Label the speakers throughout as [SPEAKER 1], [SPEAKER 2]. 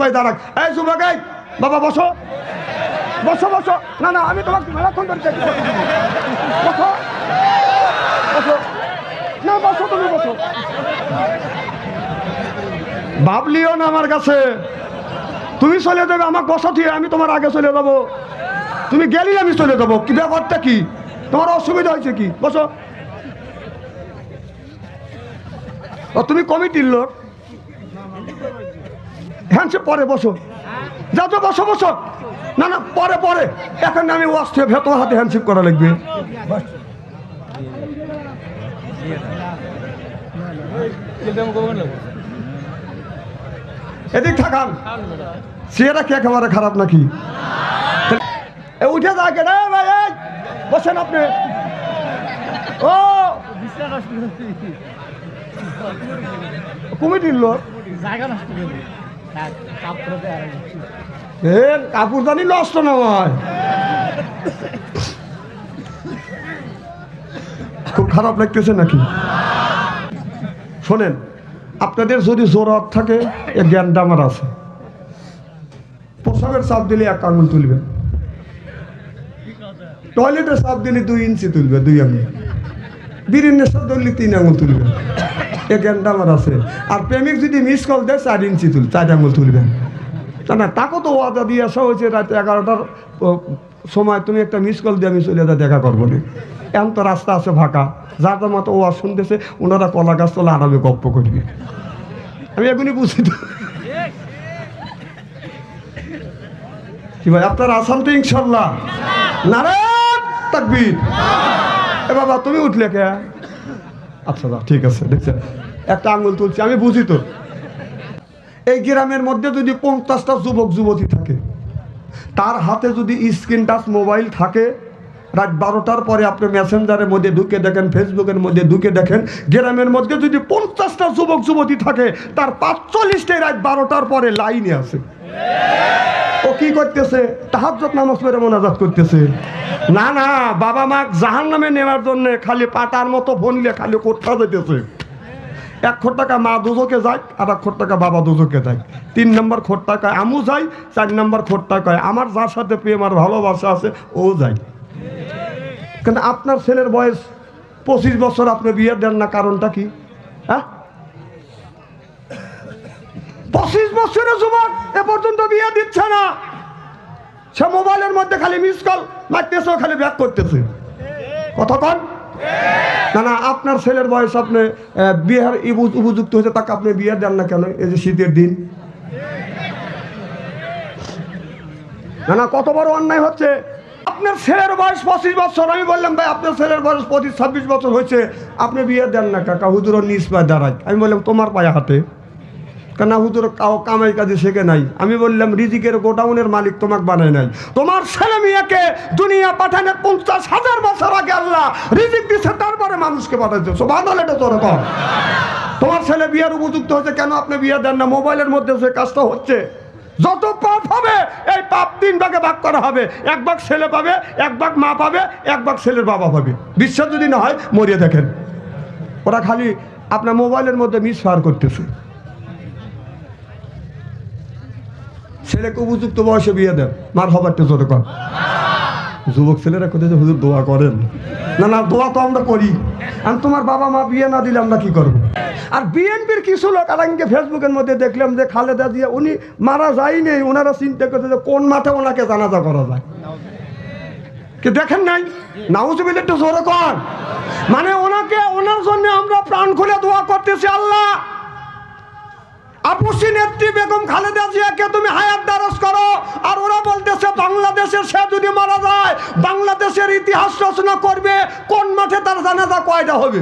[SPEAKER 1] পায়ে দাঁড়াক। এই যুবক, এই বাবা বসো বসো বসো। না না, আমি তোমাকে মেলাক্ষণ ধরে দেখি। বসো বসো, না বসো, তুমি বসো। ভাবলিও না আমার কাছে তুমি চলে যাবে আমাকে বসা দিয়ে, আমি তোমার আগে চলে যাবো। তুমি গেলেই আমি চলে যাবো। কি ব্যাপারটা কি? তোমার অসুবিধা হয়েছে কি? বসো। ও তুমি কমিটির লোক? হ্যান্ডশেক পরে বসো, যাও তো, বসো বসো। না না, পরে পরে, এখন আমি ওয়াশে ভেতর হাতে হ্যান্ডশেক করা লাগবে। এদিক থাকান, চেহারা কি একেবারে খারাপ নাকি? উঠে থাকে রে ভাই, বসেন আপনি। ও কমিটির লোক, কাপড় জানি নষ্ট না হয়। খুব খারাপ লাগতেছে নাকি? শোনেন, আপনাদের যদি জোরাত থাকে, এর জ্ঞানটা আমার আছে। প্রসাবের চাপ দিলে 1 আঙুল তুলবে, টয়লেটের চাপ দিলে 2 ইঞ্চি তুলবে, 2 আঙুল, বিরিনের চাপ ধরলে 3 আঙুল তুলবে, এ জ্ঞানটা আমার আছে। আর প্রেমিক যদি মিস কল দেয় 4 ইঞ্চি 4 আঙুল তুলবেন। না তাকে তো ওয়াদা দিয়ে আসা হয়েছে রাতে 11টার সময়, তুমি একটা মিস কল দিয়ে আমি চলে যা, দেখা করবো না। এখন তো রাস্তা আছে ফাঁকা, যার যার মতো ওয়াজ শুনতেছে, ওনারা কলা গাছ তোলা আরামে গপ্প করবে। আমি এখনই বুঝি তো কি ভাই, আপনার আসান তো ইনশাল্লাহ? নারায়ণ তাকবীর। এ বাবা তুমি উঠলে কে? আচ্ছা ঠিক আছে, দেখছেন 1 আঙুল তুলছি, আমি বুঝি তো। এই গ্রামের মধ্যে যদি 50টা যুবক যুবতী থাকে, তার হাতে যদি স্ক্রিন টাচ মোবাইল থাকে, রাত 12টার পরে আপনি মেসেঞ্জারের মধ্যে ঢুকে দেখেন, ফেসবুকের মধ্যে ঢুকে দেখেন, গ্রামের মধ্যে যদি 50টা যুবক যুবতী থাকে, তার 45টাই রাত 12টার পরে লাইনে আছে। ও কি করতেছে? তাহাজ্জুদ নামাজ পড়ে মোনাজাত করতেছে। না না, বাবা মা জাহান্নামে নেওয়ার জন্য খালি পাটার মতো বনলে খালি কোথা যেতেছে। 1 কোটি টাকা মা দুজকে যায়, আর 1 কোটি টাকা বাবা দুজকে যায়। 3 নম্বর কোটি টাকায় আমু যায়, 4 নম্বর কোটি টাকায় আমার যার সাথে প্রেম আর ভালোবাসা আছে ও যায়। কিন্তু আপনার ছেলের বয়স 25 বছর, আপনি বিয়ে দেন না, কারণটা কি? হ্যাঁ, 25 বছরের যুবক এ পর্যন্ত বিয়ে দিচ্ছে না। সে মোবাইলের মধ্যে খালি মিস কল মারতেছে, খালি ব্যাক করতেছে। কথা কন না না, আপনার ছেলের বয়স, আপনি বিয়ের উপযুক্ত হয়েছে, তাকে আপনি বিয়ে দেন না কেন? এই যে শীতের দিন, না না, কত বড় অন্যায় হচ্ছে। আপনার ছেলের বয়স 25 বছর, আমি বললাম ভাই আপনার ছেলের বয়স 25-26 বছর হয়েছে, আপনি বিয়ে দেন না কাকা? হুজুর নিজ পায়ে দাঁড়ায়। আমি বললাম তোমার পায়ে হাতে কেন? হুজুর কামাই কাজে শেখে নাই। আমি বললাম রিজিকের গোডাউনের মালিক তোমাকে বানায় নাই। তোমার ছেলে মেয়েকে দুনিয়া পাঠানোর 50,000 বছর আগে আল্লাহ রিজিক দিচ্ছে, তারপরে মানুষকে পাঠাচ্ছে। সুবহানাল্লাহ, এটা তোর কম। তোমার ছেলে বিয়ের উপযুক্ত হচ্ছে, কেন আপনি বিয়ে দেন না? মোবাইলের মধ্যে যে কাজটা হচ্ছে, যত পাপ হবে এই পাপ 3 ভাগে ভাগ করা হবে। 1 ভাগ ছেলে পাবে, 1 ভাগ মা পাবে, 1 ভাগ ছেলের বাবা পাবে। বিশ্বাস যদি না হয় মরিয়ে দেখেন, ওরা খালি আপনার মোবাইলের মধ্যে মিসফায়ার করতেছে। ছেলেকে উপযুক্ত বয়সে বিয়ে দেন, মার হবার তো জোরে কর। যুবক ছেলেরা কোথায় হুজুর দোয়া করেন? না না, দোয়া তো আমরা করি। আর তোমার বাবা মা বিয়ে না দিলে আমরা কি করবো? আর বিএনপির কিছু লোক আলাইনকে ফেসবুকের মধ্যে দেখলাম যে খালেদা জিয়া উনি মারা যায়নি, ওনারা চিন্তা করছে যে কোন মাঠে ওনাকে জানাজা করা যায়। কি দেখেন নাই? নাউজুবিল্লাহ, একটু জোরে কর। মানে ওনার জন্য আমরা প্রাণ খুলে দোয়া করতেছি, আল্লাহ আপসি নেত্রী বেগম খালেদা জিয়াকে তুমি হায়াত দারাজ করো। আর ওরা বলতেছে বাংলাদেশের সে যদি মারা যায়, বাংলাদেশের ইতিহাস রচনা করবে, কোন মাঠে তার জানাজা কয়টা হবে?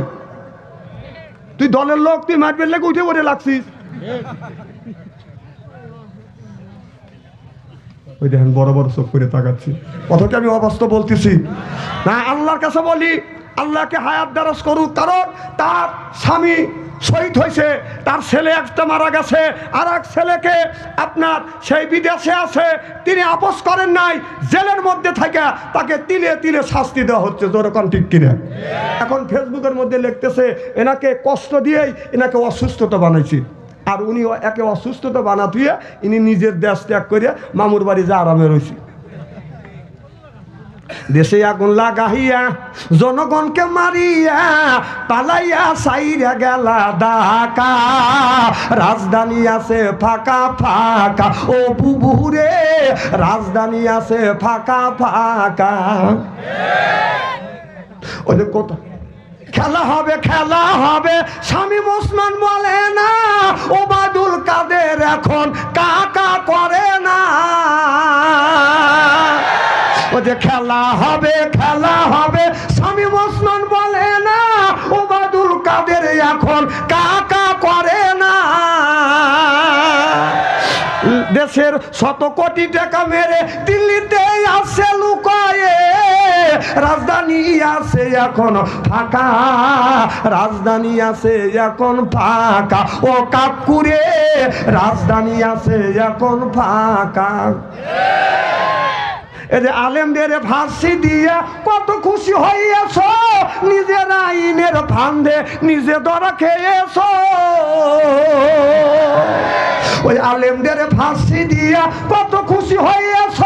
[SPEAKER 1] তুই দলের লোক, তুই মারবেন লেগে উঠে পড়ে লাগছিস। ওই দেখেন বড় বড় চোখ করে তাকাচ্ছি, কথাটা আমি অবাস্তব বলতেছি না। আল্লাহর কাছে বলি আল্লাহকে হায়াত দারাজ করুক, কারণ তার স্বামী শহীদ হয়েছে, তার ছেলে একটা মারা গেছে, আর এক ছেলেকে আপনার সেই বিদেশে আছে, তিনি আপোস করেন নাই, জেলের মধ্যে থাকে তাকে তিলে তিলে শাস্তি দেওয়া হচ্ছে। যেরকম ঠিক কিনা? এখন ফেসবুকের মধ্যে লিখতেছে এনাকে কষ্ট দিয়েই এনাকে অসুস্থতা বানাইছি। আর উনি একে অসুস্থতা বানাতুয়ে ইনি নিজের দেশ ত্যাগ করে মামুর বাড়ি যা আরামে রয়েছে। দেশে আগুন লাগাইয়া জনগণকে মারিয়া পালাইয়া সাইরা গেলা ঢাকা, রাজধানী আছে ফাঁকা ফাঁকা ও বুবুরে, রাজধানী আছে ফাঁকা ফাঁকা। ওই যে কত খেলা হবে খেলা হবে, শামীম ওসমান বলে না, ওবায়দুল কাদের এখন কাকা করে না। ও যে খেলা হবে শামীম ওসমান বলে না, ওবায়দুল কাদের এখন কাকা করে না। দেশের 100 কোটি টাকা মেরে দিল্লিতে আছে লুকায়ে, রাজধানী আছে এখন ফাঁকা, রাজধানী আছে এখন ফাঁকা ও কাকুরে, রাজধানী আছে এখন ফাঁকা। এই যে আলেমদের ফাঁসি দিয়া কত খুশি হইয়াছ, নিজের আইনের ফান্দে নিজে ধরা খেয়েছ। ওই আলেমদের ফাঁসি দিয়া কত খুশি হইয়াছ,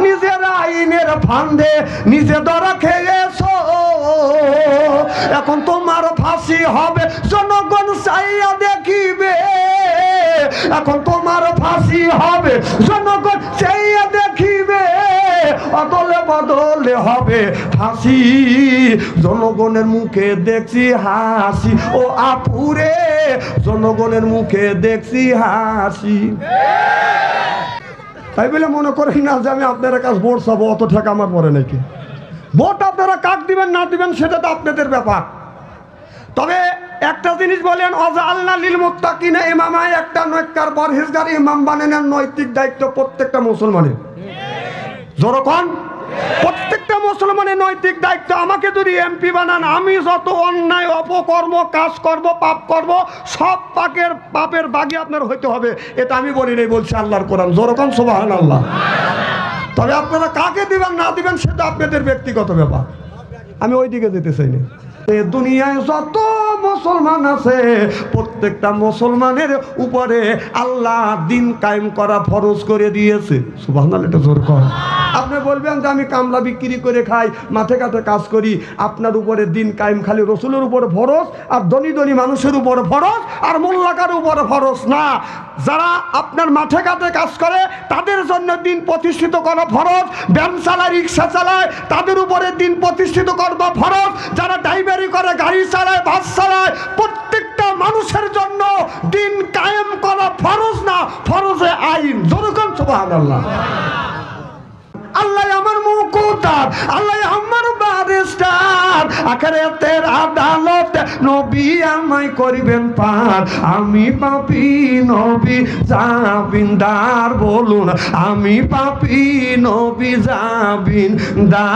[SPEAKER 1] নিজের আইনের ফান্দে নিজে ধরা খেয়েছ। এখন তোমার ফাঁসি হবে জনগণ চাইয়া দেখিবে, এখন তোমার ফাঁসি হবে জনগণ চাইয়া দেখিবে। অদলে বদলে হবে ফাঁসি, জনগণের মুখে দেখছি হাসি ও আপুরে, জনগণের মুখে দেখছি হাসি। তাই বলে মনে করেন না যে আমি আপনার কাছে ভোট চাবো, অত টাকা আমার পরে নাকি। ভোট আপনারা কাক দিবেন না দিবেন সেটা তো আপনাদের ব্যাপার। তবে একটা জিনিস বলেন, ওয়াজআলনা লিল মুত্তাকিনা ইমামা, একটা নেককার পরহেজগার ইমাম বানানোর নৈতিক দায়িত্ব প্রত্যেকটা মুসলমানের। যখন প্রত্যেকটা মুসলমানের নৈতিক দায়িত্ব, আমাকে যদি এমপি বানান, আমি যত অন্যায় অপকর্ম কাজ করব, পাপ করব, সব পাপের বাগী আপনার হইতে হবে। এটা আমি বলি নাই, বলছি আল্লাহর কোরআন। যখন সুবহানাল্লাহ। তবে আপনারা কাকে দিবেন না দিবেন সেটা আপনাদের ব্যক্তিগত ব্যাপার, আমি ওই দিকে যেতে চাই না। দুনিয়ায় যত মুসলমান আছে প্রত্যেকটা মুসলমানের উপরে আল্লাহ দিন কায়েম করা ফরজ করে দিয়েছে। সুবহানাল্লাহ, এটা জোর কর। আপনি বলবেন যে আমি কামলা বিক্রি করে খাই, মাঠে ঘাটে কাজ করি, আপনার উপরে দিন কায়েম খালি রসুলের উপরে ফরজ, আর ধনী ধনী মানুষের উপরে ফরজ, আর মোল্লাকার উপরে ফরজ না। যারা আপনার মাঠে ঘাটে কাজ করে তাদের জন্য দিন প্রতিষ্ঠিত করা ফরজ, ভ্যান চালায়, রিক্সা চালায়, তাদের উপরে দিন প্রতিষ্ঠিত করবা ফরজ, যারা ড্রাইভারি করে, গাড়ি চালায়, বাস চালায়, প্রত্যেকটা মানুষের জন্য দিন কায়েম করা ফরজ না, ফরজে আইন। যেরকম সুবহানাল্লাহ। আল্লাহ আমার মুকুতার, আল্লাহ আমার বারিস্টার, আখিরাতের আদালত নবী আমায় করিবেন পার। আমি পাপী নবী জামিনদার, বলুন আমি পাপী নবী জামিনদার,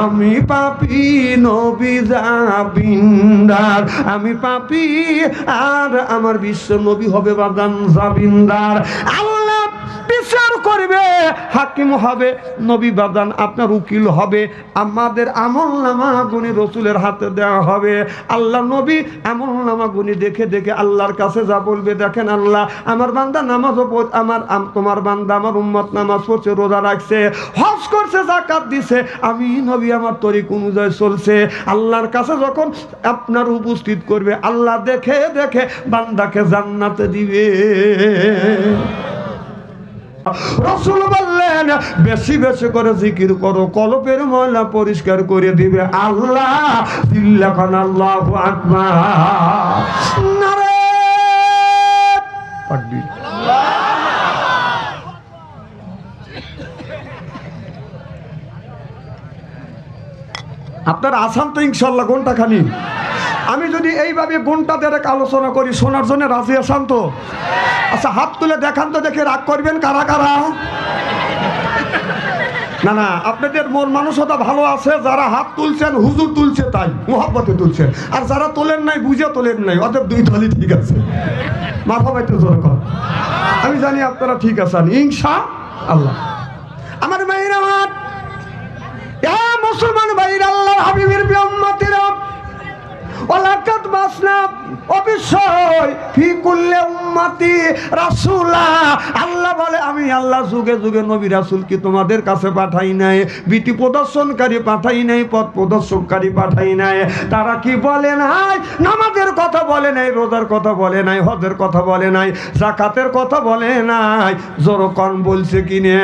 [SPEAKER 1] আমি পাপী নবী জামিনদার, আমি পাপী আর আমার বিশ্ব নবী হবে বাদান জামিনদার। আল্লাহ বিচার করবে, হাকিম হবে, নবী বাদান আপনার উকিল হবে। আমাদের আমলনামা গুনি রসুলের হাতে দেওয়া হবে। আল্লাহ নবী আমলনামা গুনি দেখে দেখে আল্লাহর কাছে যা বলবে, দেখেন আল্লাহ আমার বান্দা নামাজ, তোমার বান্দা আমার উম্মত নামাজ পড়ছে, রোজা রাখছে, হজ করছে, যাকাত দিছে, আমি নবী আমার তরিক অনুযায়ী চলছে। আল্লাহর কাছে যখন আপনার উপস্থিত করবে, আল্লাহ দেখে দেখে বান্দাকে জান্নাতে দিবে। রাসূল বললেন বেশি বেশি করে জিকির করো, কলবের ময়লা পরিষ্কার করে দিবে আল্লাহ। দিল্লাখান আল্লাহু আকবার, নারে তাকবীর। আপনার আসান তো ইনশাল্লাহ ঘন্টা খানি। আমি যদি এইভাবে ঘন্টা দেড়েক আলোচনা করি, শোনার জন্য রাজি আসান তো? আচ্ছা হাত তুলে দেখান তো, দেখে রাগ করবেন কারা কারা? না না, আপনাদের মন মানসিকতা ভালো আছে, যারা হাত তুলছেন হুজুর তুলছে তাই মোহাব্বতে তুলছেন, আর যারা তোলেন নাই বুঝে তোলেন নাই, অতএব দুই দলই ঠিক আছে। মাথা বাইতে জোর কর। আমি জানি আপনারা ঠিক আছেন ইনশাআল্লাহ। আমার ভাইরা, আমার মুসলমান ভাইরা, আল্লাহর হাবিবের উম্মতেরা, ওয়ালাকাদ বাসনা অবশ্যই ফি কুল্লি উম্মতি রাসূলা। আল্লাহ বলে আমি আল্লাহ যুগে যুগে নবী রাসূল কি তোমাদের কাছে পাঠাই নাই, ভীতি প্রদর্শনকারী পাঠাই নাই, পথ প্রদর্শনকারী পাঠাই নাই। তারা কি বলে নাই? নামাজের কথা বলে নাই, রোজার কথা বলে নাই, হজের কথা বলে নাই, যাকাতের কথা বলে নাই। জোরকন বলছে কিনা?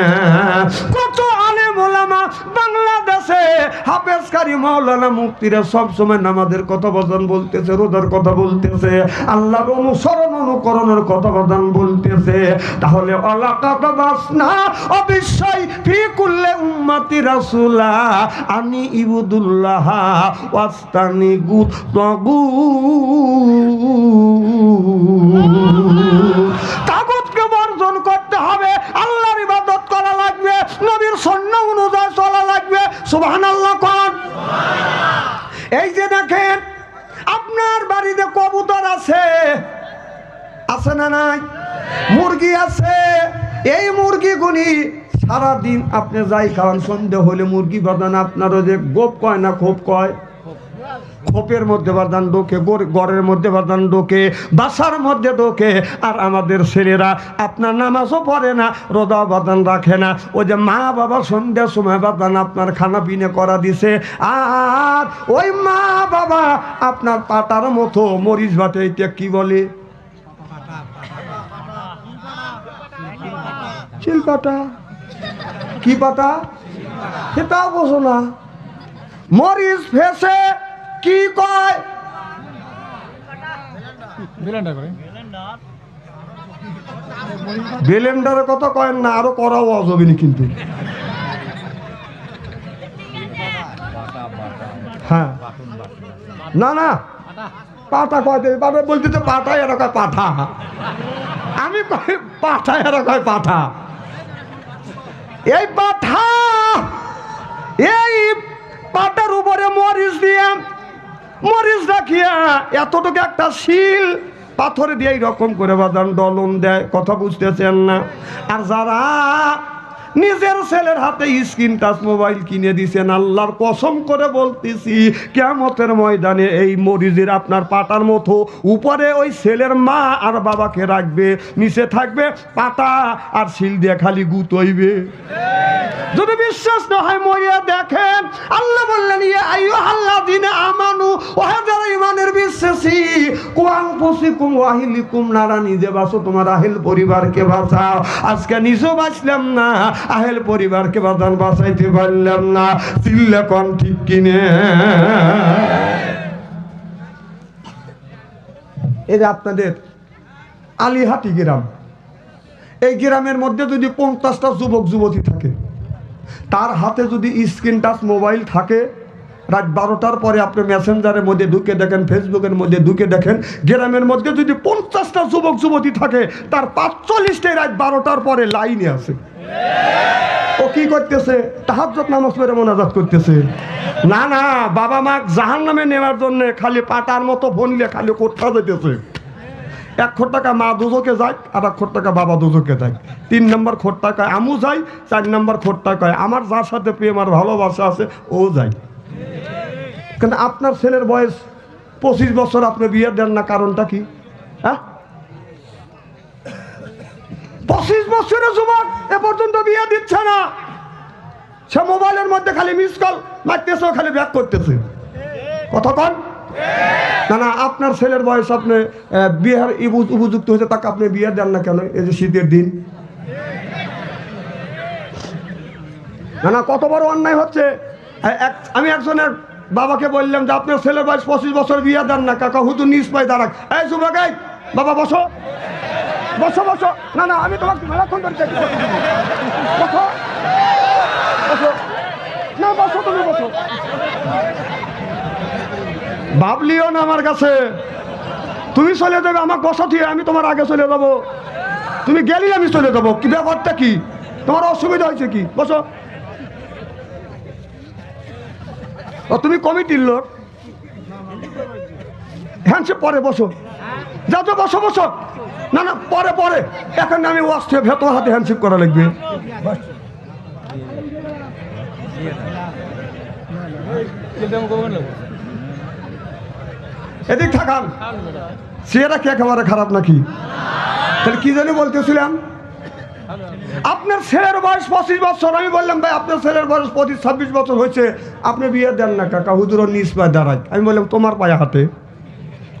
[SPEAKER 1] কত আলেম ওলামা বাংলাদেশে হাফেজকারী মাওলানা মুফতিরা সব সময় নামাজের কথা বলতেছে, রোজার কথা বলতেছে, আল্লাহর অনুসরণ অনুকরণের কথা বলতেছে। তাহলে অলাকাত বাসনা অবশ্যই ফি কুল্লি উম্মতি রাসূলা আনি ইবুদুল্লাহ ওয়াস্তানি তাগুতকে বর্জন করতে হবে, আল্লাহর ইবাদত করা লাগবে, নবীর সুন্নাহ অনুযায়ী চলা লাগবে। সুবহানাল্লাহ কোন? এই যে দেখেন আপনার বাড়িতে কবুতর আছে, আছে না নাই? মুরগি আছে। এই মুরগিগুলি সারাদিন আপনি যাই খাওয়ান, সন্ধ্যে হলে মুরগি বাঁধান আপনার ওই যে গোপ কয় না খোপ কয়, খোপের মধ্যে বাঁধান ঢোকে, ঘরের মধ্যে বাঁধান ঢোকে, বাসার মধ্যে ঢোকে। আর আমাদের ছেলেরা আপনার নামাজও পড়ে না, রোজা বাঁধান রাখে না। ওই যে মা বাবা সন্ধ্যার সময় বাঁধান আপনার খানা পিনে করা দিছে, আর ওই মা বাবা আপনার পাটার মতো মরিচ বাটে, এটা কি বলে? চিল পাতা। কি পাতা? সেটাও বোঝো না। মরিচ ফেসে কি কয়? ব্লেন্ডারের কথা কয়েন না, আরো করাও অজবিনি কিন্তু। হ্যাঁ না না পাঠা কয়, পাঠা বলতে তো পাঠা, এরা কয় পাঠা। আমি কয় পাঠা, এরা কয় পাঠা। এই পাঠা, এই পাটার উপরে মরিচ দিয়ে, মরিচ রাখিয়া এতটুকু একটা শিল পাথরে দিয়ে এইরকম করে বাদান ডলন দেয়। কথা বুঝতেছেন না? আর যারা নিজের ছেলের হাতে স্ক্রিন টাচ মোবাইল কিনে দিয়েছেন, আল্লাহর কসম করে বলতেছি কিয়ামতের ময়দানে এই মরিচের আপনার পাটার মতো উপরে ওই ছেলের মা আর বাবাকে রাখবে, নিচে থাকবে পাটা আর শিল দিয়ে খালি গুতইবে। যদি বিশ্বাস না হয় মরিয়া দেখেন, আল্লাহ বললেন ইয়া আইয়ুহাল্লাযীনা আমানু, ওহে যারা ঈমানের বিশ্বাসী, কু আনফুসিকুম ওয়া আহলিকুম নারা, নিজে বাঁচো, তোমার আহল পরিবারকে বাঁচাও। আজকে নিজেও বাঁচলাম না, আহল পরিবারকে বাঁচাইতে পারলাম না। চিল্লা কোন ঠিক কিনে? এই যে আপনাদের আলিহাটি গ্রাম, এই গ্রামের মধ্যে যদি 50টা যুবক যুবতী থাকে, তার হাতে যদি স্ক্রিন টাচ মোবাইল থাকে, রাত 12টার পরে আপনি মেসেঞ্জারের মধ্যে ঢুকে দেখেন, ফেসবুকের মধ্যে ঢুকে দেখেন, গ্রামের মধ্যে যদি 50টা যুবক যুবতী থাকে, তার 45টাই রাত 12টার পরে লাইনে আছে। ও কি করতেছে? তাহাজ্জুদ নামাজ পড়ে মোনাজাত করতেছে। না না, বাবা মা জাহান্নামে নেওয়ার জন্য খালি পাটার মতো বনলে খালি কোথা যেতেছে। 1 কোটি টাকা মা দুজকে যায়, আর 1 কোটি টাকা বাবা দুজকে যায়। 3 নম্বর কোটি টাকা আমু যায়, 4 নম্বর কোটি টাকা আমার যার সাথে প্রেম আর ভালোবাসা আছে ও যায়। কিন্তু আপনার ছেলের বয়স 25 বছর, আপনি বিয়ে দেন না, কারণটা কি? হ্যাঁ, 25 বছরের যুবক এ পর্যন্ত বিয়ে দিচ্ছে না। সে মোবাইলের মধ্যে খালি মিস কল মারতেছে, খালি ব্যাক করতেছে। কথা কন না না, আপনার ছেলের বয়স, আপনি বিয়ের উপযুক্ত হয়েছে, তাকে আপনি বিয়ে দেন না কেন? এই যে শীতের দিন, না না, কত বড় অন্যায় হচ্ছে। আমি একজনের বাবাকে বললাম যে আপনার ছেলের বয়স 25 বছর, বিয়ে দেন না। কাকা হুজুর নিজ পায় দাঁড়াক, এই যুবক, এই বাবা বসো বসো বসো। না না, আমি তোমাকে মেলাক্ষণ ধরে বসো বসো, না বসো, তুমি বসো। ভাবলিও না আমার কাছে তুমি চলে যাবে, আমাকে বসো দিয়ে, আমি তোমার আগে চলে যাবো। তুমি গেলি আমি চলে যাবো, কি ব্যাপারটা কি? তোমার অসুবিধা হয়েছে কি? বসো। ও তুমি কমিটির লোক, হ্যান্ডশেক পরে বসো, যাও তো, বসো বসো। না না, পরে পরে, এখন আমি ওয়াস্তে ভেতর হাতে হ্যান্ডশেক করা লাগবে। এদিক থাকান, চেহারা কি একেবারে খারাপ নাকি? তাহলে কি জানি বলতেছিলাম, আপনার ছেলের বয়স 25 বছর। আমি বললাম ভাই আপনার ছেলের বয়স 25-26 বছর হয়েছে, আপনি বিয়ে দেন না কাকা, হুজুর নিজ পায়ে দাঁড়ায়। আমি বললাম তোমার পায়ে হাতে,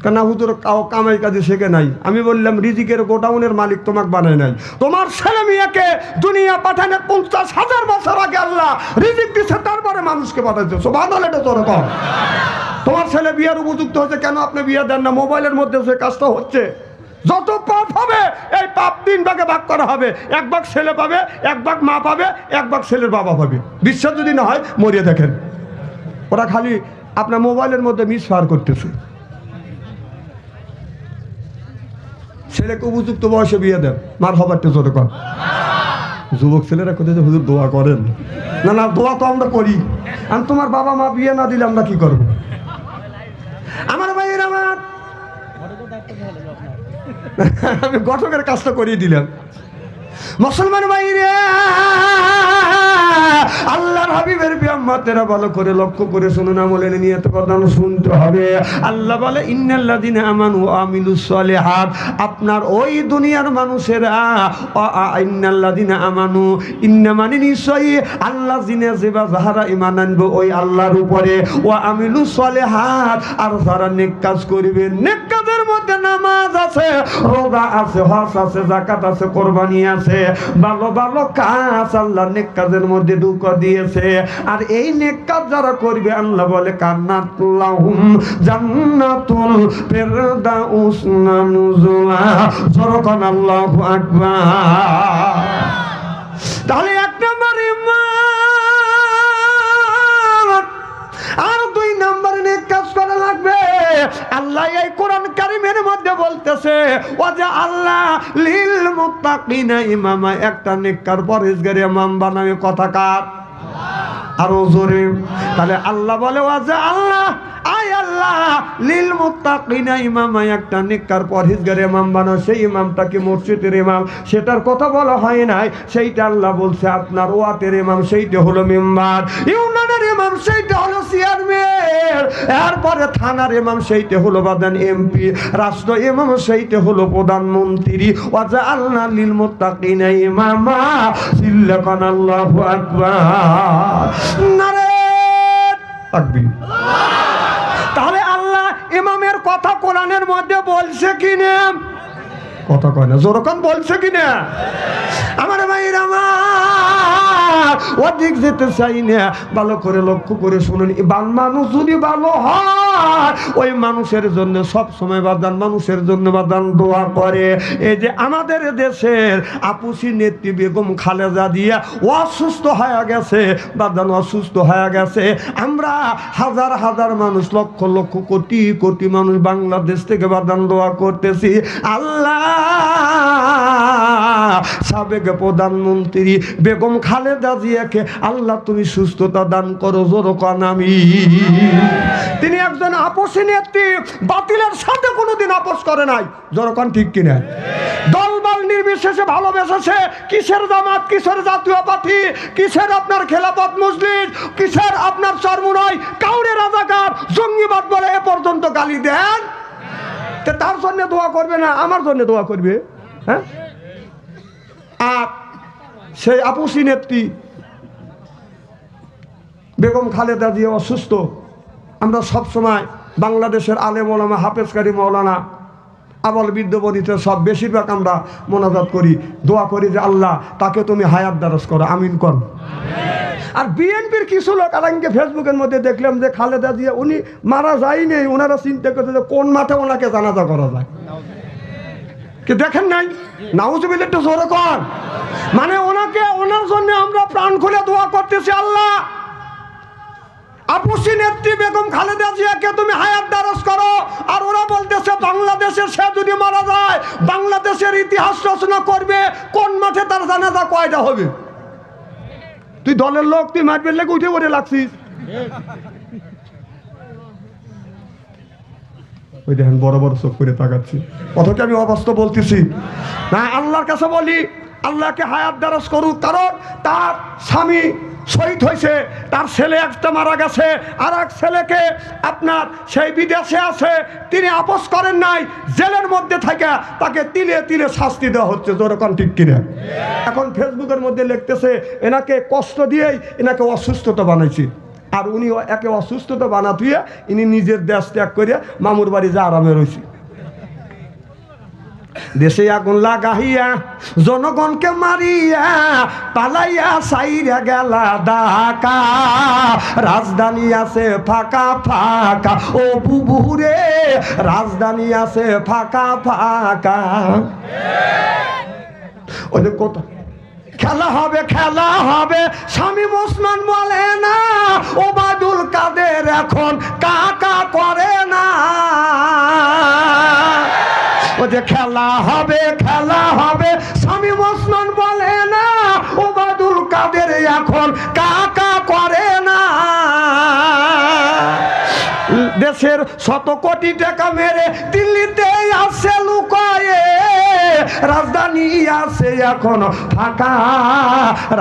[SPEAKER 1] কেন হুজুর কামাই কাজে শেখে নাই। আমি বললাম রিজিকের গোডাউনের মালিক তোমাকে বানায় নাই, তোমার ছেলে মেয়েকে দুনিয়া পাঠানোর 50,000 বছর আগে আল্লাহ রিজিক দিচ্ছে, তারপরে মানুষকে পাঠাচ্ছে। সুবহানাল্লাহ, এটা তোর কম। তোমার ছেলে বিয়ের উপযুক্ত হচ্ছে, কেন আপনি বিয়ে দেন না? মোবাইলের মধ্যে সে কাজটা হচ্ছে। যত পাপ হবে এই পাপ 3 ভাগে ভাগ করা হবে, 1 ভাগ ছেলে পাবে, 1 ভাগ মা পাবে, 1 ভাগ ছেলের বাবা পাবে। বিশ্বাস যদি না হয় মরিয়ে দেখেন, ওরা খালি আপনার মোবাইলের মধ্যে মিসফায়ার করতেছে। ছেলেকে উপযুক্ত বয়সে বিয়ে দেন, মার হবার তো জোরে কর। যুবক ছেলেরা কোথায় যে হুজুর দোয়া করেন, না না দোয়া তো আমরা করি, আর তোমার বাবা মা বিয়ে না দিলে আমরা কি করবো? আমার ভাইয়ের আমার আমি ঘটকের কাজটা করিয়ে দিলাম। মুসলমান ভাইরে, আল্লাহর হাবিবের বিয়াম্মাতেরা ভালো করে লক্ষ্য করে শুনুন, আমলের নিয়ত কথা শুনতে হবে। আল্লাহ বলে ইন্নাল্লাযিনা আমানু ওয়া আমিলুস সালিহাত, আপনার ওই দুনিয়ার মানুষেরা, ইন্নাল্লাযিনা আমানু, ইন্না মানে নিশ্চয়ই আল্লাযিনা যেবা যারা ঈমান আনবে ওই আল্লাহর উপরে, ওয়া আমিলুস সালিহাত, আর যারা নেক কাজ করবে। নেক কাজের মধ্যে নামাজ আছে, রোজা আছে, হজ আছে, যাকাত আছে, কুরবানি আছে, ভালো ভালো কাজ আল্লাহ নেক কাজের মধ্যে ঢুকা দিয়েছে। আর এই নেক কাজ যারা করবে আল্লাহ বলে কান্নাতুল লাহুম জান্নাতুল ফিরদাউস নুজুলা। যখন আল্লাহু আকবার। তাহলে 1 নম্বর ঈমান, আর 2 নম্বর নেক কাজ করা লাগবে। আল্লাহ এই কোরআন কারীমের মধ্যে বলতেছে ওয়াজা আল্লাহ লিল মুত্তাকিনা ইমামা, একটা নেককার পরহেজগার ইমাম বানাবে। কথা কার? আরো জোরে। তাহলে আল্লাহ বলে ওয়াজা আল্লাহ, আয় আল্লাহ লিল মুত্তাকিনা ইমামা, একটা নেককার পরহেজগার ইমাম বানাও। সেই ইমামটা কি মসজিদের ইমাম, সেটার কথা বলা হয় নাই, সেইটা আল্লাহ বলছে আপনার ওয়াটের ইমাম, সেইটা হলো মেম্বার। ইউনিয়নের ইমাম সেইটা হলো চেয়ারম্যান, এরপরে থানার ইমাম সেইটা হলো বাদান এমপি, রাষ্ট্র ইমাম সেইটা হলো প্রধানমন্ত্রী। ওয়াজা আল্লাহ লিল মুত্তাকিনা ইমামা, সিল্লাকান আল্লাহু আকবার, নারে তাকবীর। তাহলে আল্লাহ ইমামের কথা কোরআনের মধ্যে বলছে কিনা? কথা কয় না, জোরকান বলছে কিনা? আমার ভাইরা আমার, অধিক যেতে চাই না, ভালো করে লক্ষ্য করে শুনুন। মানুষ যদি ভালো হয় ওই মানুষের জন্য সব সময় বাদান, মানুষের জন্য বাদান দোয়া করে। এই যে আমাদের দেশের আপুসি নেত্রী বেগম খালেদা জিয়া অসুস্থ হয়ে গেছে বাদান, অসুস্থ হয়ে গেছে। আমরা হাজার হাজার মানুষ, লক্ষ লক্ষ কোটি কোটি মানুষ বাংলাদেশ থেকে বাদান দোয়া করতেছি। আল্লাহ সাবেক প্রধানমন্ত্রী বেগম খালেদা জিয়াকে আল্লাহ তুমি সুস্থতা দান করো, জোরকান আমিন। তিনি একজন আপসী নেত্রী, বাতিলের সাথে কোনোদিন আপোষ করে নাই, জোরকান ঠিক কিনা? দলবল নির্বিশেষে ভালোবেসেছে। কিসের জামাত, কিসের জাতীয় পার্টি, কিসের আপনার খেলাফত মজলিস, কিসের আপনার চরমুনাই, কাউরে রাজাকার, জঙ্গিবাদ বলে এ পর্যন্ত গালি দেন। তার জন্য দোয়া করবে না, আমার জন্য দোয়া করবে। হ্যাঁ, আর সেই আপসী নেত্রী বেগম খালেদা জিয়া অসুস্থ। আমরা সবসময় বাংলাদেশের আলেম ওলামা, হাফেজকারী মৌলানা, আবল বিদ্যবনিতে সব বেশিরভাগ আমরা মোনাজাত করি, দোয়া করি যে আল্লাহ তাকে তুমি হায়াত দারাজ করো, আমিন কর। আর বিএনপির কিছু লোক আলাইনকে ফেসবুকের মধ্যে দেখলাম যে খালেদা জিয়া উনি মারা যায়নি, ওনারা চিন্তা করছে যে কোন মাঠে ওনাকে জানাজা করা যায়। কি দেখেন নাই? নাউজুবিল্লাহ, একটু জোরে কর। মানে ওনাকে, ওনার জন্য আমরা প্রাণ খুলে দোয়া করতেছি, আল্লাহ আপসী নেত্রী বেগম খালেদা জিয়াকে তুমি হায়াত দারাজ করো। আর ওরা বলতেছে বাংলাদেশের সে যদি মারা যায় বাংলাদেশের ইতিহাস রচনা করবে, কোন মাঠে তার জানাজা কয়টা হবে? তুই দলের লোক, তুই মারবেন লেগে উঠে পড়ে লাগছিস। ওই দেখেন বড় বড় চোখ করে তাকাচ্ছি, অথচ আমি অবাস্তব বলতেছি না। আল্লাহর কাছে বলি আল্লাহকে হায়াত দারাজ করুক, কারণ তার স্বামী শহীদ হয়েছে, তার ছেলে একটা মারা গেছে, আর এক ছেলেকে আপনার সেই বিদেশে আছে, তিনি আপোস করেন নাই, জেলের মধ্যে থেকে তাকে তিলে তিলে শাস্তি দেওয়া হচ্ছে। যেরকম ঠিক কিনা? এখন ফেসবুকের মধ্যে লিখতেছে এনাকে কষ্ট দিয়েই এনাকে অসুস্থতা বানাইছি, আর উনি একে অসুস্থতা বানাতুয়ে ইনি নিজের দেশ ত্যাগ করে মামুর বাড়ি যা আরামে রয়েছে। দেশে আগুন লাগাইয়া জনগণকে মারিয়া পালাইয়া সাইরা গেলা ঢাকা, রাজধানী আছে ফাঁকা ফাঁকা, ও বুবুরে রাজধানী আছে ফাঁকা ফাঁকা। ওই যে কত খেলা হবে, খেলা হবে, শামীম ওসমান বলে না, ওবায়দুল কাদের এখন কাকা করে না। ও যে খেলা হবে, খেলা হবে, শামীম ওসমান বলে না, ওবায়দুল কাদের এখন কাকা করে না। দেশের শত কোটি টাকা মেরে দিল্লিতে আছে লুকায়ে, রাজধানী আছে এখন ফাঁকা,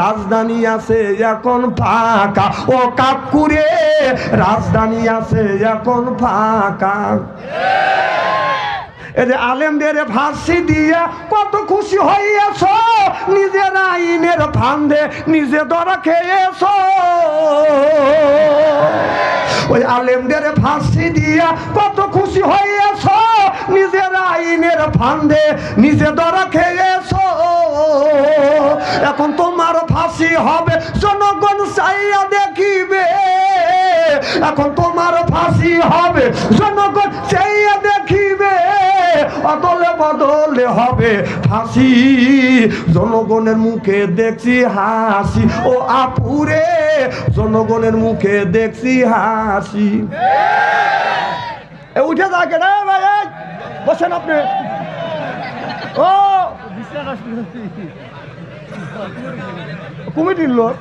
[SPEAKER 1] রাজধানী আছে এখন ফাঁকা, ও কাকুরে রাজধানী আছে এখন ফাঁকা। এই যে আলেমদের ফাঁসি দিয়া কত খুশি হইয়াছ, নিজের আইনের ফান্দে নিজে ধরা খেয়েছ। ওই আলেমদের ফাঁসি দিয়া কত খুশি হইয়াছ, নিজের আইনের ফান্দে নিজে ধরা খেয়েছ। এখন তোমার ফাঁসি হবে, জনগণ চাইয়া দেখিবে। এখন তোমার ফাঁসি হবে, জনগণ চাইয়া দেখিবে। অদলে বদলে হবে ফাঁসি, জনগণের মুখে দেখছি হাসি, ও আপুরে জনগণের মুখে দেখছি হাসি। উঠে থাকে না ভাই, বসেন আপনি। ও কমিটির লোক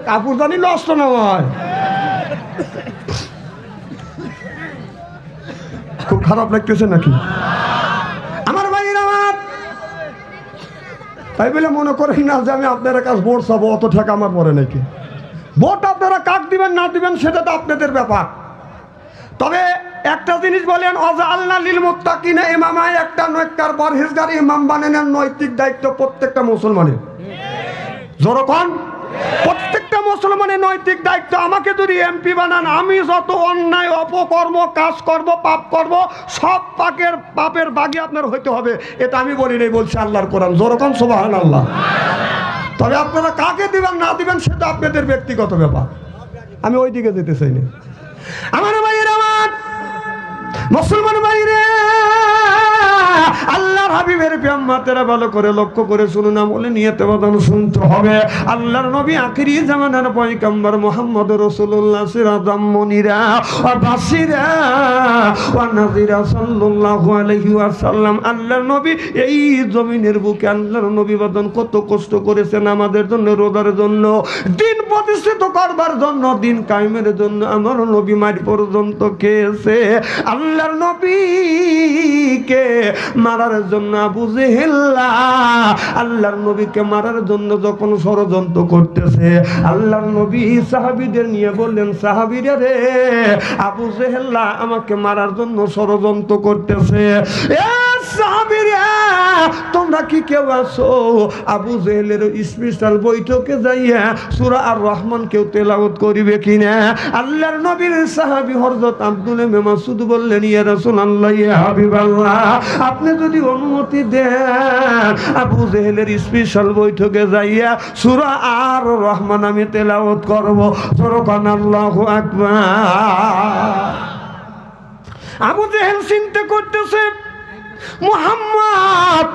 [SPEAKER 1] কাপড় জানি নষ্ট না হয়, খুব খারাপ লাগতেছে নাকি আমার ভাইয়ের? আমার তাই বলে মনে করেন না যে আমি আপনাদের কাছে ভোট চাবো, অত টাকা আমার পরে নাকি। ভোট আপনারা কাক দিবেন না দিবেন সেটা তো আপনাদের ব্যাপার। তবে একটা জিনিস বলেন, ওয়াজআলনা লিল মুত্তাকিনা ইমামা, একটা নেককার পরহেজগার ইমাম বানানোর নৈতিক দায়িত্ব প্রত্যেকটা মুসলমানের। যখন প্রত্যেকটা মুসলমানের নৈতিক দায়িত্ব, আমাকে যদি এমপি বানান, আমি যত অন্যায় অপকর্ম কাজ করব, পাপ করব, সব পাপের বাগী আপনার হইতে হবে। এটা আমি বলি নাই, বলছি আল্লাহর কোরআন। যখন সুবহানাল্লাহ। তবে আপনারা কাকে দিবেন না দিবেন সেটা আপনাদের ব্যক্তিগত ব্যাপার, আমি ওই দিকে যেতে চাই না। আমার ভাইয়ের, আমার মুসলমান ভাইরে, আল্লাহর হাবিবের পেয়াম্মাতেরা ভালো করে লক্ষ্য করে শুনুন, আমলে নিয়তে বাদান শুনতে হবে। আল্লাহর নবী আখিরি জামানার পয়গম্বর মুহাম্মদ রাসূলুল্লাহ সিরাজাম মুনিরা ওয়া বাশিরা ওয়া নাযিরা সাল্লাল্লাহু আলাইহি ওয়াসাল্লাম। আল্লাহর নবী এই জমিনের বুকে আল্লাহর নবী বাদন কত কষ্ট করেছেন আমাদের জন্য, রোজার জন্য, দিন প্রতিষ্ঠিত করবার জন্য, দিন কায়েমের জন্য। আমার নবী মার পর্যন্ত খেয়েছে। আল্লাহর নবীকে মারার জন্য আবু জেহেল আল্লাহর নবীকে মারার জন্য যখন ষড়যন্ত্র করতেছে, আল্লাহর নবী সাহাবীদের নিয়ে বললেন, সাহাবীরা রে, আবু জেহেল আমাকে মারার জন্য ষড়যন্ত্র করতেছে। সাহাবীরা তোমরা কি কেউ আছো আবু জেহেলের স্পেশাল বৈঠকে যাইয়া সূরা আর রহমান কেউ তেলাওয়াত করিবে কিনা? আল্লাহর নবীর সাহাবী হযরত আব্দুল মাসউদ বললেন, ইয়া রাসূলুল্লাহ, ইয়া হাবিবাল্লাহ, আপনি যদি অনুমতি দেন আবু জেহেলের স্পেশাল বৈঠকে যাইয়া সূরা আর রহমান আমি তেলাওয়াত করব। যখন আল্লাহু আকবার। আবু জেহেল চিন্তা করতেছে, মুহাম্মদ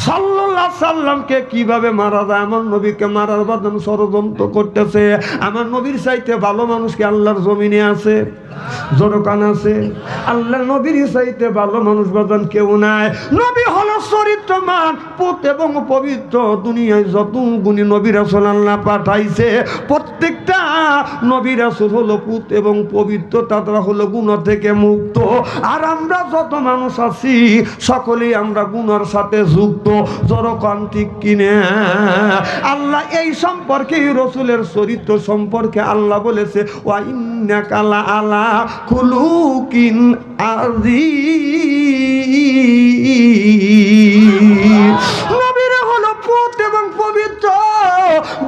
[SPEAKER 1] সাল্লাল্লাহু আলাইহি সাল্লামকে কিভাবে মারা যায়, আমার নবীকে মারার বাদন ষড়যন্ত্র করতেছে। আমার নবীর চাইতে ভালো মানুষ কি আল্লাহর জমিনে আছে? জনকান আছে? আল্লাহর নবীর চাইতে ভালো মানুষ বাদন কেউ নাই। নবী হলো চরিত্রমান, পুত এবং পবিত্র। দুনিয়ায় যত গুণী নবী রাসূল আল্লাহ পাঠাইছে, প্রত্যেকটা নবী রাসূল হলো পুত এবং পবিত্র, তারা হলো গুনাহ থেকে মুক্ত। আর আমরা যত মানুষ আছি সকলেই আমরা গুনার সাথে যুক্ত। যুক্ত জড়কণ ঠিক কিনে। আল্লাহ এই সম্পর্কে রসুলের চরিত্র সম্পর্কে আল্লাহ বলেছে ওয়া ইন্নাকা লা আলা খুলুকিন আযীম। নবীরা হলো পুত এবং পবিত্র,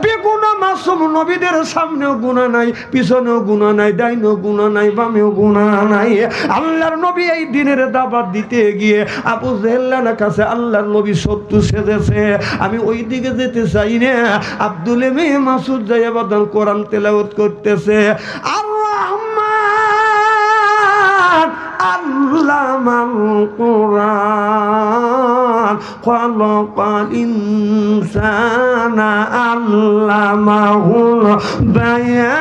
[SPEAKER 1] বেগুনা মাসুম। নবীদের সামনেও গুনাহ নাই, পিছনেও গুনাহ নাই, ডাইনেও গুনাহ নাই, বামেও গুনাহ নাই। আল্লাহর নবী এই দিনের দাওয়াত দিতে গিয়ে আবু জেহেলের কাছে আল্লাহর নবী শত্রু সেজেছে। আমি ওই দিকে যেতে চাই না। আব্দুল মাসুদ যাইয়া বাদান কোরআন তেলাওয়াত করতেছে। আর-রহমান আল্লামাল কোরআন খালাকাল ইনসানা আল্লামাহুল বায়ান।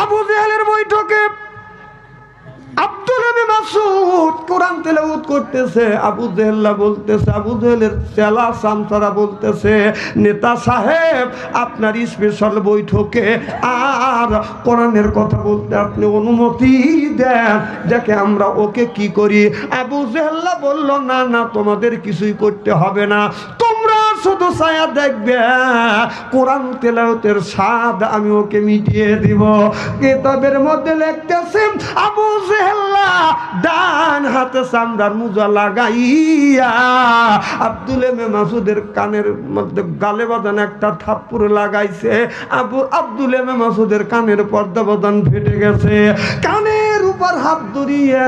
[SPEAKER 1] আবু জেহেলের বৈঠকে আব্দুল মাসুদ কোরআন তেলাওয়াত করতেছে। আবু জেহেল বলতেছে, আবু জেহেলের চেলা সামসারা বলতেছে, নেতা সাহেব আপনার স্পেশাল বৈঠকে আর কোরআনের কথা বলতে আপনি অনুমতি দেন, যাকে আমরা ওকে কি করি? আবু জেহেল বলল, না না, তোমাদের কিছুই করতে হবে না, তোমরা শুধু ছায়া দেখবে, কোরআন তেলাওয়াতের স্বাদ আমি ওকে মিটিয়ে দিব। কিতাবের মধ্যে লিখতেছে আবু জেহেল ডান হাতে চামড়ার মোজা লাগাইয়া আব্দুল মাসুদের কানের মধ্যে গালে বাঁধান একটা থাপ্পড় লাগাইছে। আব্দুল মাসুদের কানের পর্দা বাঁধান ফেটে গেছে। কানের উপর হাত ধরিয়ে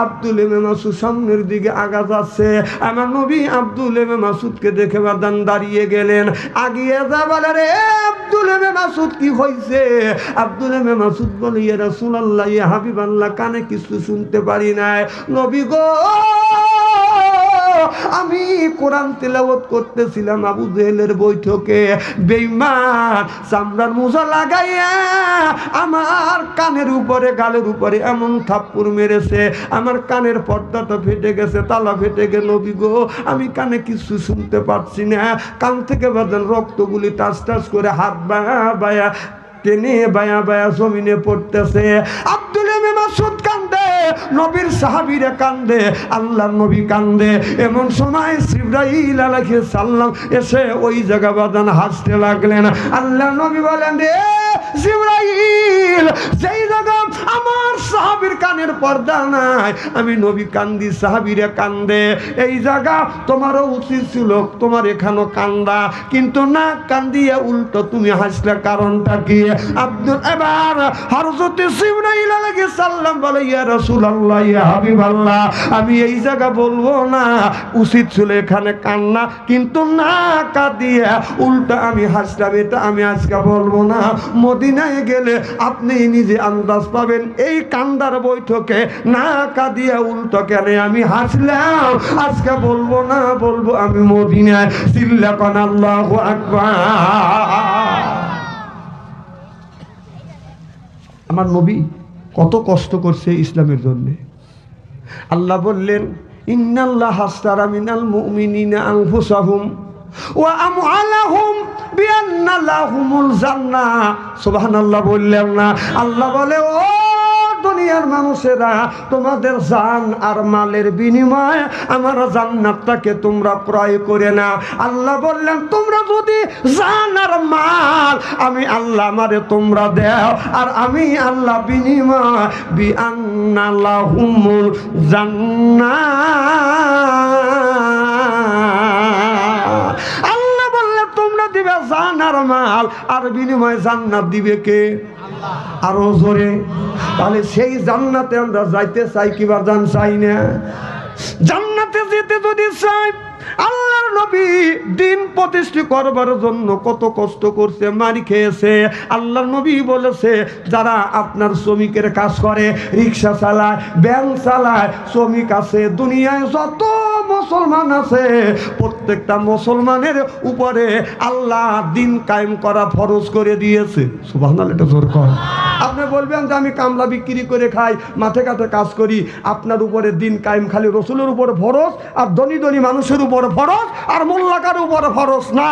[SPEAKER 1] আব্দুল মাসুদ সামনের দিকে আগা যাচ্ছে। আমার নবী আব্দুল মাসুদকে দেখে বাঁধান দাঁড়িয়ে গেলেন। আগিয়ে যা বলে, রে আব্দুল মাসুদ কি হয়েছে? আব্দুল মাসুদ বলে, ইয়া রাসূলুল্লাহ, ইয়া হাবিবাল্লাহ, কানে কিছু শুনতে পারি নাই। নবী গো, আমি কোরআন তেলাওয়াত করতেছিলাম আবু জেহেলের বৈঠকে, বেঈমান চামড়ার মোজা লাগাইয়া আমার কানের উপরে গালের উপরে এমন থাপ্পড় মেরেছে, আমার কানের পর্দাটা ফেটে গেছে, তালা ফেটে গেল। নবী গো, আমি কানে কিছু শুনতে পাচ্ছি না। কান থেকে বাঁধান রক্তগুলি টাস টাস করে হাত বায়া বায়া টেনে বায়া বায়া জমিনে পড়তেছে। আব্দুল মাসুদ কান্দে, নবীর সাহাবীরা কান্দে, আল্লাহর নবী কান্দে। এমন সময় জিবরাইল আলাইহিস সালাম এসে ওই জায়গা বাদান হাসতে লাগলেন। আল্লাহর নবী বলেন, রে জিবরাইল, যেই জায়গা আমার সাহাবীর কানের পর্দা নাই, আমি নবী কান্দি, সাহাবীরা কান্দে, এই জায়গা তোমারও উচিত ছিল তোমার এখানেও কান্দা, কিন্তু না কান্দিয়া উল্টো তুমি হাসলে, কারণটা কি? আব্দুল এবার হযরত জিবরাইল আলাইহিস সালাম বলে, ইয়া রাসূলুল্লাহ, ইয়া হাবিবাল্লাহ, আমি এই জায়গা বলবো না, উচিত ছিল এখানে কান্না, কিন্তু না কাঁদিয়া উল্টা আমি হাসলাম, এটা আমি আজকে বলবো না। মদিনায় গেলে আপনি নিজে আন্দাজ পাবেন, এই কান্দার বৈঠকে না কাঁদিয়া উল্টো কেন আমি হাসলাম, আজকে বলবো না, বলবো আমি মদিনায়। চিল্লাকান আল্লাহু আকবার। আমার নবী কত কষ্ট করছে ইসলামের জন্য। আল্লাহ বললেন, ইন্নাল্লাহা আশতারা মিনাল মুমিনিনা আনফুসাহুম ওয়া আমওয়ালাহুম বিআন্না লাহুমুল জান্নাহ। সুবহানাল্লাহ বললেন না? আল্লাহ বলে, ও দুনিয়ার মানুষেরা, তোমাদের জান আর মালের বিনিময়ে আমার জান্নাতটাকে তোমরা ক্রয় করে না। আল্লাহ বললেন, তোমরা যদি জান আর মাল আমি আল্লাহ আমারে তোমরা দাও, আর আমি আল্লাহ বিনিময় বিআন্না লাহুমুল জান্নাহ। আল্লাহ বললেন, তোমরা দিবে জান আর মাল, আর বিনিময়ে জান্নাত দিবে কে? আরো জোরে। তাহলে সেই জান্নাতে আমরা যাইতে চাই কিবা জান চাই না? জান্নাতে যেতে যদি চাই, আল্লাহর নবী দিন প্রতিষ্ঠা করবার জন্য কত কষ্ট করছে, মারি খেয়েছে। আল্লাহর নবী বলেছে, যারা আপনার শ্রমিকের কাজ করে, রিক্সা চালায়, ভ্যান চালায়, শ্রমিক আছে, দুনিয়ায় যত মুসলমান আছে, প্রত্যেকটা মুসলমানের উপরে আল্লাহ দিন কায়েম করা ফরজ করে দিয়েছে। সুবহানাল্লাহ, এটা জোর কর। আপনি বলবেন যে আমি কামলা বিক্রি করে খাই, মাঠে ঘাটে কাজ করি, আপনার উপরে দিন কায়েম খালি রসুলের উপরে ফরজ, আর ধনী ধনী মানুষের উপরে ফরজ, আর মোল্লাকার উপরে ফরজ না।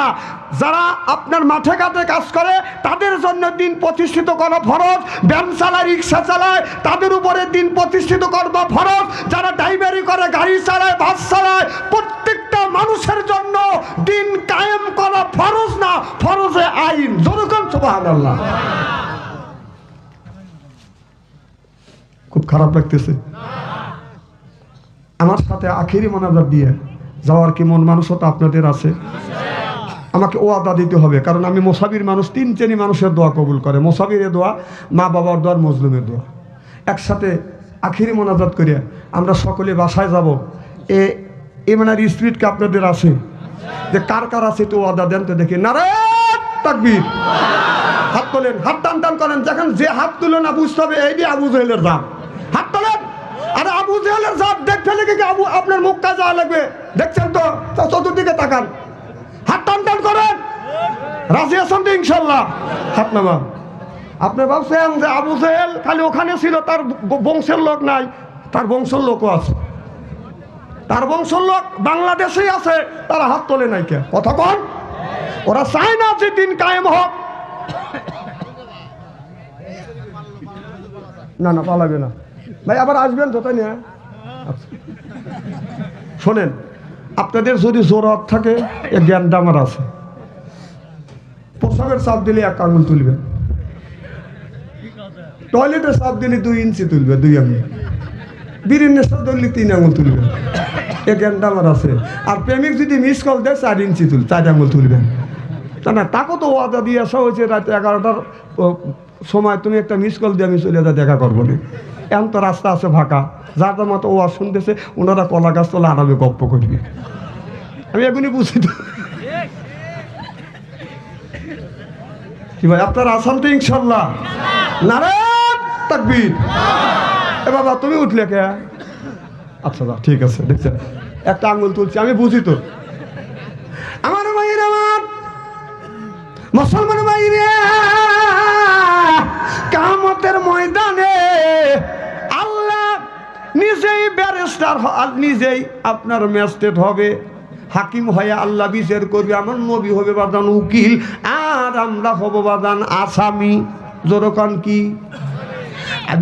[SPEAKER 1] যারা আপনার মাঠে ঘাটে কাজ করে তাদের জন্য দিন প্রতিষ্ঠিত করা ফরজ, ভ্যান চালায়, রিক্সা চালায়, তাদের উপরে দিন প্রতিষ্ঠিত করবা ফরজ। সুবহানাল্লাহ। খুব খারাপ লাগতেছে। আমার সাথে আখেরি মোনাজাত দিয়ে যাওয়ার কি মন মানসিকতা আপনাদের আছে? আমাকে ওয়াদা দিতে হবে, কারণ আমি মুসাফির মানুষ। 3 শ্রেণী মানুষের দোয়া কবুল করে, মুসাফিরের দোয়া, মা বাবার দোয়া, মজলুমের দোয়া। একসাথে আখেরি মোনাজাত করিয়া আমরা সকলে বাসায় যাব। এ মানে স্পিরিটকে আপনাদের আছে যে কার কার আছে তো ওয়াদা দেন তো দেখি। নারায়ে তাকবীর। হাত তোলেন, হাত টান টান করেন। যখন যে হাত তুলে না বুঝতে হবে এই দিয়ে আবু জেহেলের দাম। হাত তোলেন। আরে আবু জেহেলের জাত দেখ ফেলে কি আবু আপনার মুখ কাজ লাগবে? দেখছেন তো, চতুর্দিকে তাকান, হাত টান টান করেন। রাজি আছেন তো ইনশাল্লাহ? হাত নামান। আপনি ভাবছেন যে আবু জেহেল খালি ওখানে ছিল, তার বংশের লোক নাই? তার বংশের লোকও আছে, তার বংশের লোক বাংলাদেশেই আছে, তারা হাত তোলে নাই কে? কথা কন। ওরা চায় না যে দিন কায়েম হোক। না না, পালাবে না ভাই, আবার আসবেন তো, তাই না? শোনেন, আপনাদের যদি জোরাত থাকে, এ জ্ঞানটা আমার আছে। প্রসাবের চাপ দিলে 1 আঙুল তুলবেন, টয়লেটের চাপ দিলে 2 ইঞ্চি তুলবে, 2 আঙুল। বিরিনের চাপ ধরলে 3 আঙুল তুলবেন, এ জ্ঞানটা আমার আছে। আর প্রেমিক যদি মিস কল দেয় 4 ইঞ্চি 4 আঙুল তুলবেন। তা না, তাকেও তো ওয়াদা দিয়ে আসা হয়েছে রাত 11টার সময়, তুমি একটা মিস কল দিয়ে আমি চলে যা দেখা করবো না। এখন তো রাস্তা আছে ফাঁকা, যার যার মতো ওয়াজ শুনতেছে, ওনারা কলা গাছ তোলা আরামে গপ্প করবে। আমি এখনই বুঝি তো কি ভাই, আপনারা আসান তো ইনশাল্লাহ? নারায়ে তাকবীর। এ বাবা তুমি উঠলে কে? আচ্ছা দা, ঠিক আছে। দেখছেন, একটা আঙুল তুলছি, আমি বুঝি তো। আমার ভাইয়ের, আমার মুসলমান ভাইরে, কিয়ামতের ময়দানে আল্লাহ নিজেই ব্যারিস্টার, নিজেই আপনার ম্যাজিস্ট্রেট হবে, হাকিম হয়ে আল্লাহ বিচার করবে। আমার নবী হবে বাদান উকিল, আর আমরা হব বাদান আসামি। জোরকান কি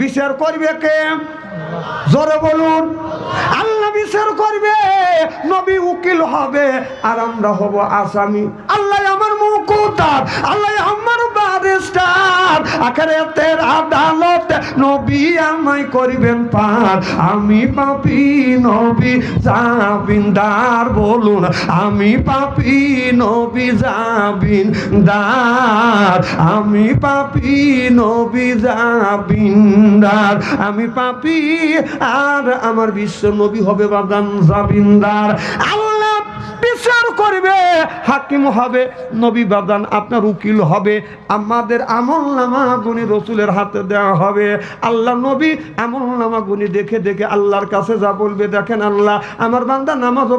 [SPEAKER 1] বিচার করবে কে? জোরে বলুন। আল্লাহ বিচার করবে, নবী উকিল হবে, আর আমরা হব আসামি। আল্লাহ আমার মুকুতার, আল্লাহ আমার ব্যারিস্টার। আখিরাতের আদালতে নবী আমায় করিবেন পার। আমি পাপী, নবী জামিনদার। বলুন, আমি পাপী, নবী জামিনদার। আমি পাপী, নবী জামিনদার। আমি পাপী, আর আমার বিশ্ব নবী হবে বাদান জামিনদার। আল্লাহ বিচার করবে, হাকিম হবে, নবী বাদান আপনার উকিল হবে। আমাদের আমলনামা গুনি রসুলের হাতে দেওয়া হবে। আল্লাহ নবী আমলনামা গুনি দেখে দেখে আল্লাহর কাছে যা বলবে, দেখেন আল্লাহ, আমার বান্দা নামাজও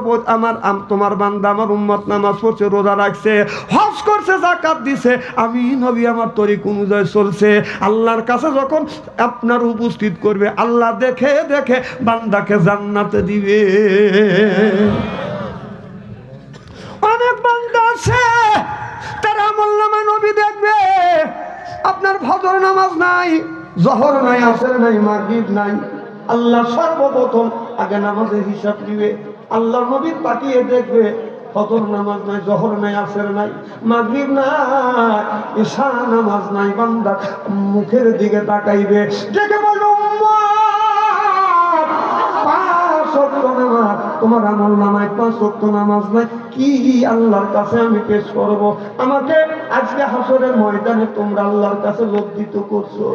[SPEAKER 1] তোমার বান্দা আমার উম্মত নামাজ পড়ছে, রোজা রাখছে, হজ করছে, যাকাত দিছে, আমি নবী আমার তরিক অনুযায়ী চলছে। আল্লাহর কাছে যখন আপনার উপস্থিত করবে, আল্লাহ দেখে দেখে বান্দাকে জান্নাতে দিবে। অনেক বান্দা আছে, তারা আমলনামা নবী দেখবে, আপনার ফজর নামাজ নাই, জোহর নাই, আসর নাই, মাগরিব নাই। আল্লাহ সর্বপ্রথম আগে নামাজের হিসাব দিবে। আল্লাহ নবী তাকিয়ে দেখবে, ফজর নামাজ নাই, জোহর নাই, আসর নাই, মাগরিব নাই, ঈশা নামাজ নাই। বান্দা মুখের দিকে তাকাইবে, দেখে বলো তোমার আমল নামায় 5 ওয়াক্ত নামাজ নাই, কি আল্লাহর কাছে আমি পেশ করব? আমাকে আজকে হাসরের ময়দানে তোমরা আল্লাহর কাছে লজ্জিত করছো।